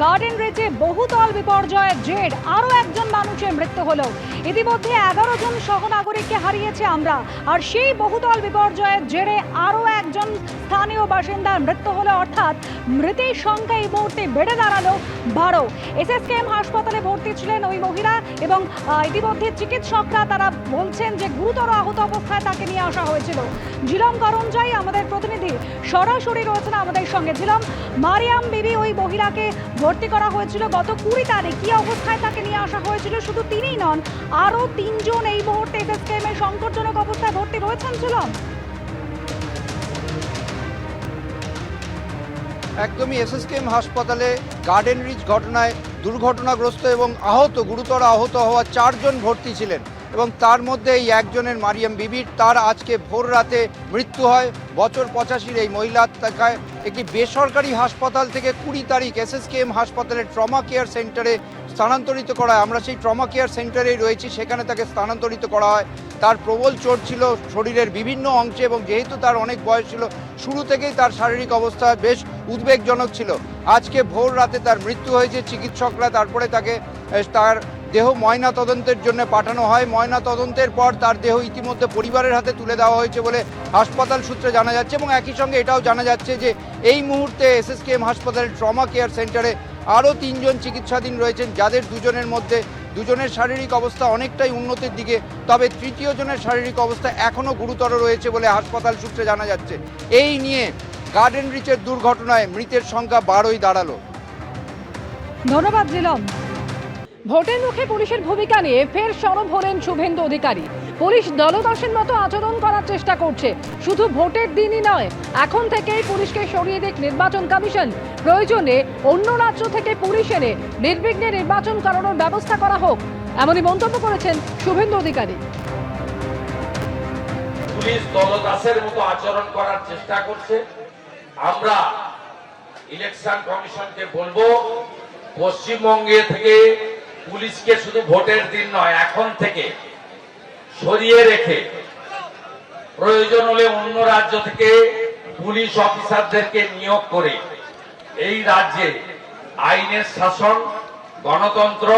Garden রিচে বহুতল বিপর্যয়ের জের আরও একজন মানুষের মৃত্যু হলো। ইতিমধ্যে 11 জন সহনাগরিককে হারিয়েছে আমরা, আর সেই বহুতল বিপর্যয়ের জেরে আরও একজন স্থানীয় বাসিন্দার মৃত্যু হলো, অর্থাৎ মৃতের সংখ্যা এই মুহূর্তে বেড়ে দাঁড়ালো 12। এসএসকেএম হাসপাতালে ভর্তি ছিলেন ওই মহিলা, এবং ইতিমধ্যে চিকিৎসকরা তারা বলছেন যে গুরুতর আহত অবস্থায় তাকে নিয়ে আসা হয়েছিল। ঝিলম করঞ্জাই আমাদের প্রতিনিধি সরাসরি রয়েছেন আমাদের সঙ্গে। ঝিলম, মারিয়াম বিবি ওই মহিলাকে ভর্তি করা হয়েছিল গত 20 তারিখ, কি অবস্থায় তাকে নিয়ে আসা হয়েছিল? শুধু তিনিই নন, আরও 3 জন এই মুহূর্তে এসএসকেএম এর সংকটজনক অবস্থায় ভর্তি রয়েছেন। ঝিলম, একদমই এসএসকেএম হাসপাতালে গার্ডেন রিচ ঘটনায় দুর্ঘটনাগ্রস্ত এবং গুরুতর আহত হওয়া 4 জন ভর্তি ছিলেন, এবং তার মধ্যে এই একজনের মারিয়াম বিবির তার আজকে ভোর রাতে মৃত্যু হয়। বছর 85 এই মহিলা তাকে একটি বেসরকারি হাসপাতাল থেকে 20 তারিখ এসএসকেএম হাসপাতালের ট্রমা কেয়ার সেন্টারে স্থানান্তরিত করা হয়। আমরা সেই ট্রমা কেয়ার সেন্টারেই রয়েছি, সেখানে তাকে স্থানান্তরিত করা হয়। তার প্রবল চোট ছিল শরীরের বিভিন্ন অংশে, এবং যেহেতু তার অনেক বয়স ছিল, শুরু থেকেই তার শারীরিক অবস্থা বেশ উদ্বেগজনক ছিল। আজকে ভোর রাতে তার মৃত্যু হয়েছে। চিকিৎসকরা তারপরে তার দেহ ময়না তদন্তের জন্য পাঠানো হয়। ময়না তদন্তের পর তার দেহ ইতিমধ্যে পরিবারের হাতে তুলে দেওয়া হয়েছে বলে হাসপাতাল সূত্রে জানা যাচ্ছে, এবং একই সঙ্গে এটাও জানা যাচ্ছে যে এই মুহূর্তে এসএসকেএম হাসপাতালের ট্রমা কেয়ার সেন্টারে আরও 3 জন চিকিৎসাধীন রয়েছেন, যাদের দুজনের শারীরিক অবস্থা অনেকটাই উন্নতির দিকে, তবে তৃতীয় জনের শারীরিক অবস্থা এখনও গুরুতর রয়েছে বলে হাসপাতাল সূত্রে জানা যাচ্ছে। এই নিয়ে গার্ডেন রিচের দুর্ঘটনায় মৃতের সংখ্যা 12ই দাঁড়ালো। ধন্যবাদ ঝিলম। ভোটের মুখে পুলিশের ভূমিকা নিয়ে ফের সরব হলেন শুভেন্দু অধিকারী। পুলিশ দলদাসের মতো আচরণ করার চেষ্টা করছে। শুধু ভোটের দিনই নয়, এখন থেকেই পুলিশকে সরিয়ে দিক নির্বাচন কমিশন। প্রয়োজনে অন্য রাজ্য থেকে পুলিশ এনে নির্বিঘ্নে নির্বাচন করানোর ব্যবস্থা করা হোক, এমনই মন্তব্য করেছেন শুভেন্দু অধিকারী। পুলিশ দলদাসের মতো আচরণ করার চেষ্টা করছে। আমরা ইলেকশন কমিশনকে বলবো, পশ্চিমবঙ্গে থেকে পুলিশকে শুধু ভোটের দিন নয়, এখন থেকে সরিয়ে রেখে প্রয়োজন হলে অন্য রাজ্য থেকে পুলিশ অফিসারদেরকে নিয়োগ করে এই রাজ্যে আইনের শাসন, গণতন্ত্র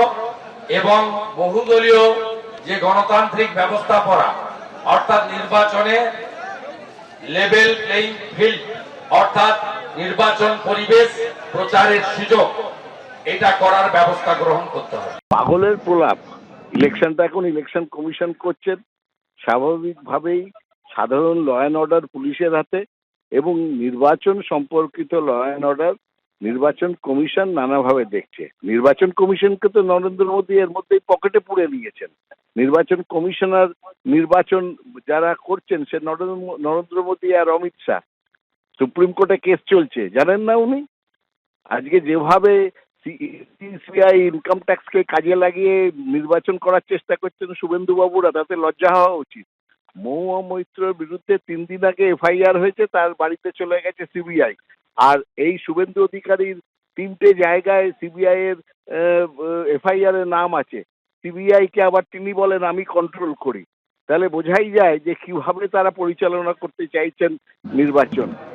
এবং বহুদলীয় যে গণতান্ত্রিক ব্যবস্থাপনা, অর্থাৎ নির্বাচনে লেভেল প্লেইং ফিল্ড, অর্থাৎ নির্বাচন পরিবেশ প্রচারের সুযোগ, এটা করার ব্যবস্থা গ্রহণ করতে হবে। পাগলের প্রলাপ। ইলেকশনটা এখন ইলেকশন কমিশন করছেন, স্বাভাবিকভাবেই সাধারণ ল অ্যান্ড অর্ডার পুলিশের হাতে, এবং নির্বাচন সম্পর্কিত ল অ্যান্ড অর্ডার নির্বাচন কমিশন নানাভাবে দেখছে। নির্বাচন কমিশনকে তো নরেন্দ্র মোদী এর মধ্যেই পকেটে পুরে নিয়েছেন। নির্বাচন কমিশনার নির্বাচন যারা করছেন সে নরেন্দ্র মোদী আর অমিত শাহ। সুপ্রিম কোর্টে কেস চলছে, জানেন না উনি? আজকে যেভাবে সিবিআই ইনকাম ট্যাক্সকে কাজে লাগিয়ে নির্বাচন করার চেষ্টা করছেন শুভেন্দু বাবুরা, তাতে লজ্জা হওয়া উচিত। মহুয়া মৈত্রের বিরুদ্ধে 3 দিন আগে এফআইআর হয়েছে, তার বাড়িতে চলে গেছে সিবিআই। আর এই শুভেন্দু অধিকারীর 3টে জায়গায় সিবিআই এর এফআইআর এর নাম আছে। সিবিআই কে আবার তিনি বলেন আমি কন্ট্রোল করি। তাহলে বোঝাই যায় যে কিভাবে তারা পরিচালনা করতে চাইছেন নির্বাচন।